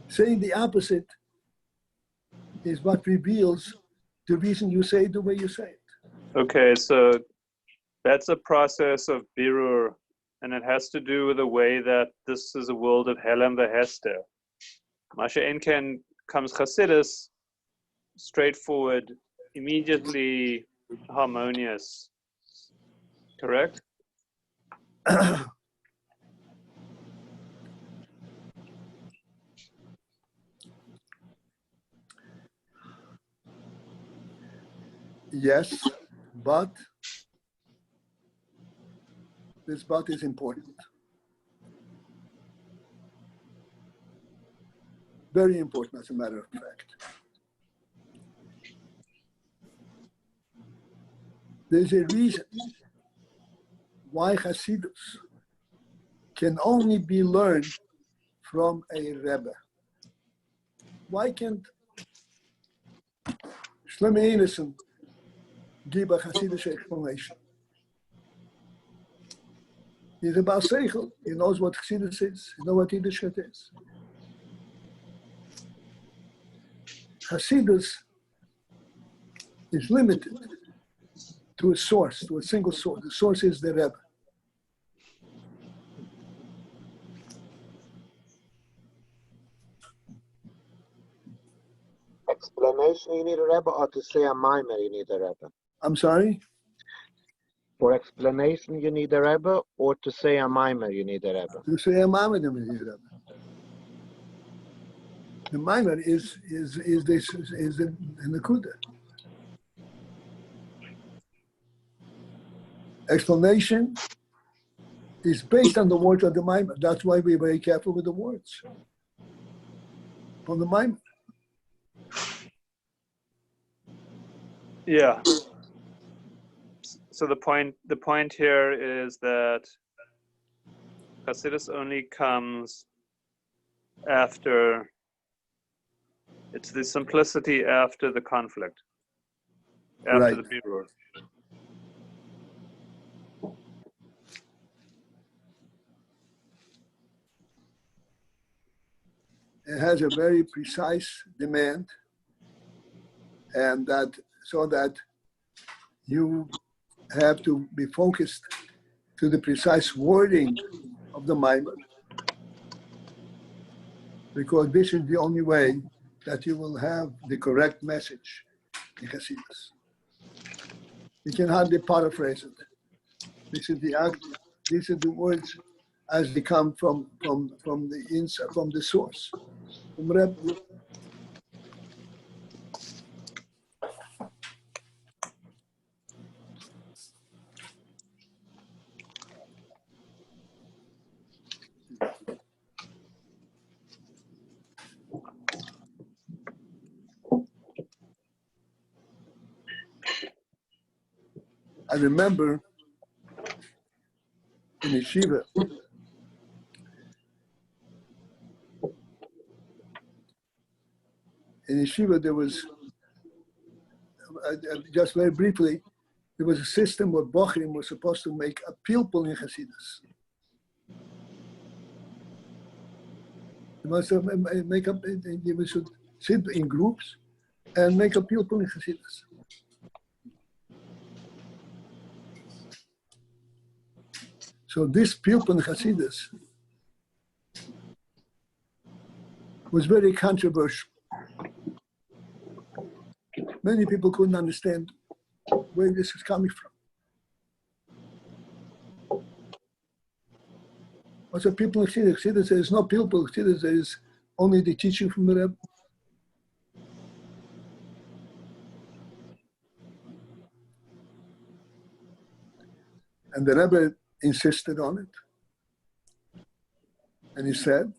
Saying the opposite is what reveals the reason you say it the way you say it. Okay, so that's a process of birur, and it has to do with the way that this is a world of Helem v'Hester. Masha Enken comes Chassidus, straightforward, immediately harmonious. Correct? Yes, but this but is important. Very important, as a matter of fact. There's a reason why Hasidus can only be learned from a Rebbe. Why can't Shlomo Innocent give a Hasidic explanation? He's a Baal Seichel. He knows what Chassidus is. He knows what Yiddishkeit is. Hasidus is limited to a source, to a single source. The source is the Rebbe. Explanation, you need a Rebbe, or to say a mimer, you need a Rebbe? I'm sorry? For explanation, you need a Rebbe, or to say a mimer, you need a Rebbe? To say a mimer, you need a Rebbe. The mimer is the Nakuda. Explanation is based on the words of the mimer. That's why we're very careful with the words from the mimer. Yeah. So the point here is that Hasidus only comes after, it's the simplicity after the conflict, after the birur. It has a very precise demand, and so that you have to be focused to the precise wording of the mimer, because this is the only way that you will have the correct message in Hasidus. You can hardly paraphrase it. These are the words as they come from the inside, from the source, from Rebbe. I remember in yeshiva, there was, just very briefly, there was a system where Bochrim was supposed to make a pilpul in Hasidus. You must make up, you should sit in groups and make a pilpul in Hasidus. So this pilpul in Hasidus was very controversial. Many people couldn't understand where this is coming from. What's a people of Chassidus? Chassidus says no people. Chassidus says only the teaching from the Rebbe. And the Rebbe insisted on it. And he said,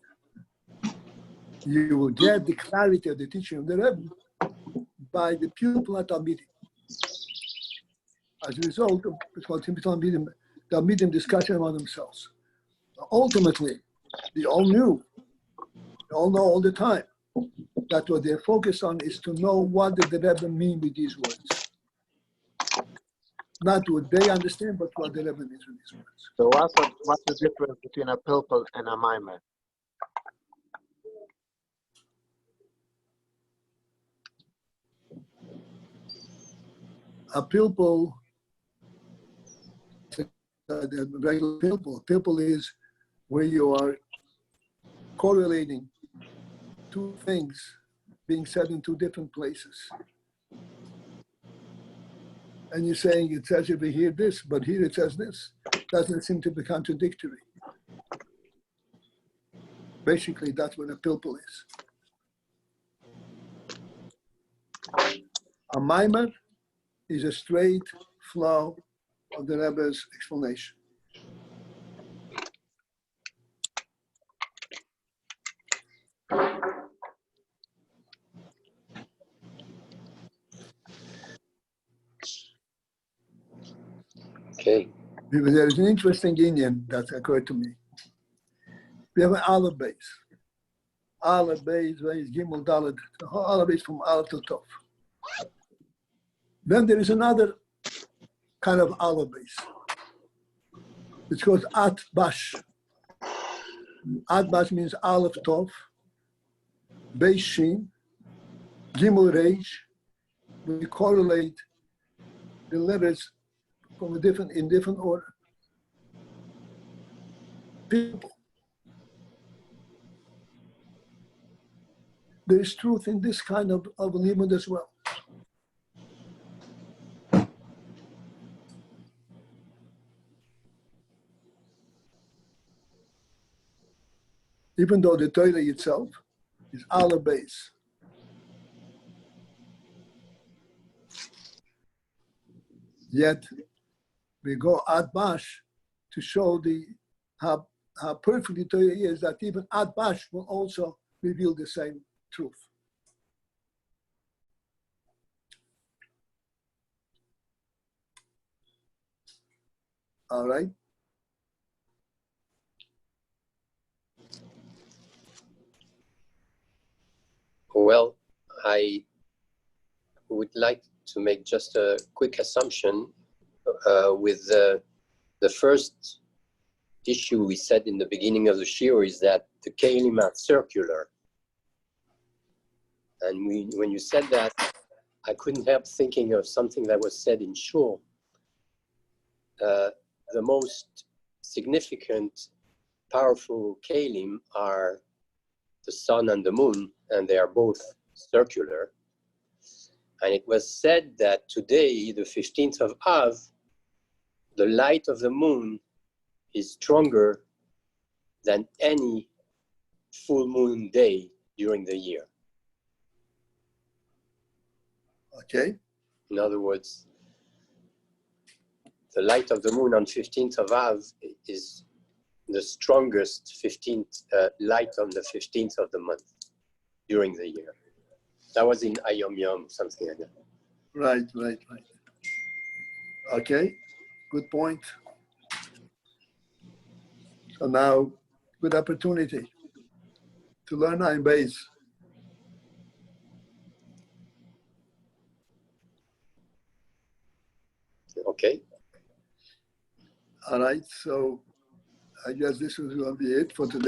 you will get the clarity of the teaching of the Rebbe by the pupil at Talmidim. As a result of it's called Talmidim discussion among themselves. Ultimately, they all know all the time that what they're focused on is to know what did the Rebbe mean with these words. Not what they understand, but what the Rebbe means with these words. So what's the difference between a pilpul and a mimer? A pilpul, the regular pilpul. Pilpul is where you are correlating two things being said in two different places. And you're saying it says over here this, but here it says this. Doesn't seem to be contradictory. Basically, that's what a pilpul is. A mimer is a straight flow of the Rebbe's explanation. Okay. There is an interesting Indian that occurred to me. We have an Aleph base. Aleph base, Gimel Dalet. Aleph base from Aleph to Tov. Then there is another kind of Aleph base. It's called At Bash. At Bash means Aleph Tov, Beis Shin, Gimel Reish. We correlate the letters from in different order. People. There is truth in this kind of limud as well. Even though the Torah itself is Aleph base. Yet we go Ad Bash to show how perfectly Torah is that even Ad Bash will also reveal the same truth. All right. Well, I would like to make just a quick assumption with the first issue we said in the beginning of the shiur is that the kelim are circular. And when you said that, I couldn't help thinking of something that was said in shul. The most significant, powerful kelim are the sun and the moon, and they are both circular. And it was said that today, the 15th of Av, the light of the moon is stronger than any full moon day during the year. Okay. In other words, the light of the moon on 15th of Av is the strongest 15th light on the 15th of the month during the year. That was in Ayom Yom, something like that. Right. Okay, good point. So now, good opportunity to learn Ayin Beis. Okay. All right, so I guess this is going to be it for today.